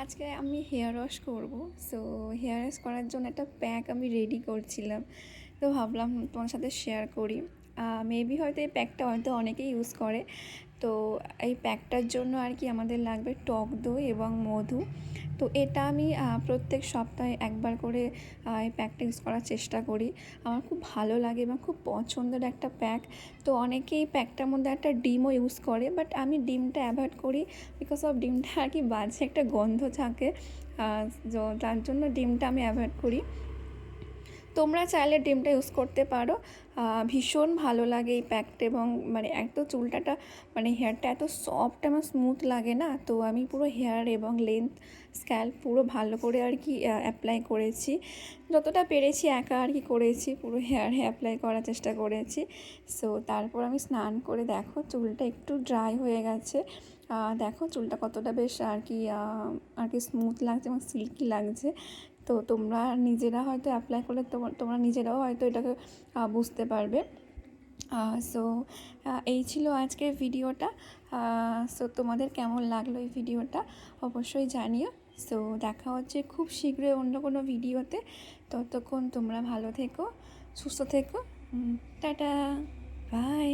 আজকে আমি hair wash করব। সো হেয়ার ওয়াশ করার জন্য একটা প্যাক আমি রেডি করছিলাম। তো ভাবলাম তোমার সাথে শেয়ার করি। মেবি হয়তো এই প্যাকটা হয়তো অনেকেই ইউজ করে। তো এই প্যাকটার জন্য আর কি আমাদের লাগবে টক দই এবং মধু। তো এটা আমি প্রত্যেক সপ্তাহে একবার করে এই প্যাকটা ইউজ করার চেষ্টা করি। আমার খুব ভালো লাগে এবং খুব পছন্দের একটা প্যাক। তো অনেকেই প্যাকটার মধ্যে একটা ডিমও ইউজ করে, বাট আমি ডিমটা অ্যাভয়েড করি বিকজ অফ ডিমটা আর কি বাজে একটা গন্ধ থাকে। তার জন্য ডিমটা আমি অ্যাভয়েড করি। তোমরা চাইলে ডিমটা ইউজ করতে পারো। ভীষণ ভালো লাগে এই প্যাকটা, এবং মানে এত চুলটাটা মানে হেয়ারটা এত সফট এবং স্মুথ লাগে না। তো আমি পুরো হেয়ার এবং লেন্থ স্ক্যাল্প পুরো ভালো করে আর কি অ্যাপ্লাই করেছি, যতটা পেরেছি একা আর কি করেছি, পুরো হেয়ারে অ্যাপ্লাই করার চেষ্টা করেছি। সো তারপর আমি স্নান করে দেখো চুলটা একটু ড্রাই হয়ে গেছে। দেখো চুলটা কতটা বেশ আর কি স্মুথ লাগছে এবং সিল্কি লাগছে। তো তোমরা নিজেরা হয়তো অ্যাপ্লাই করলে তোমরা নিজেরাও হয়তো এটাকে বুঝতে পারবে। সো এই ছিল আজকের ভিডিওটা। সো তোমাদের কেমন লাগলো এই ভিডিওটা অবশ্যই জানিও। সো দেখা হচ্ছে খুব শীঘ্রই অন্য কোনো ভিডিওতে। ততক্ষণ তোমরা ভালো থেকো, সুস্থ থেকো। Tata, by.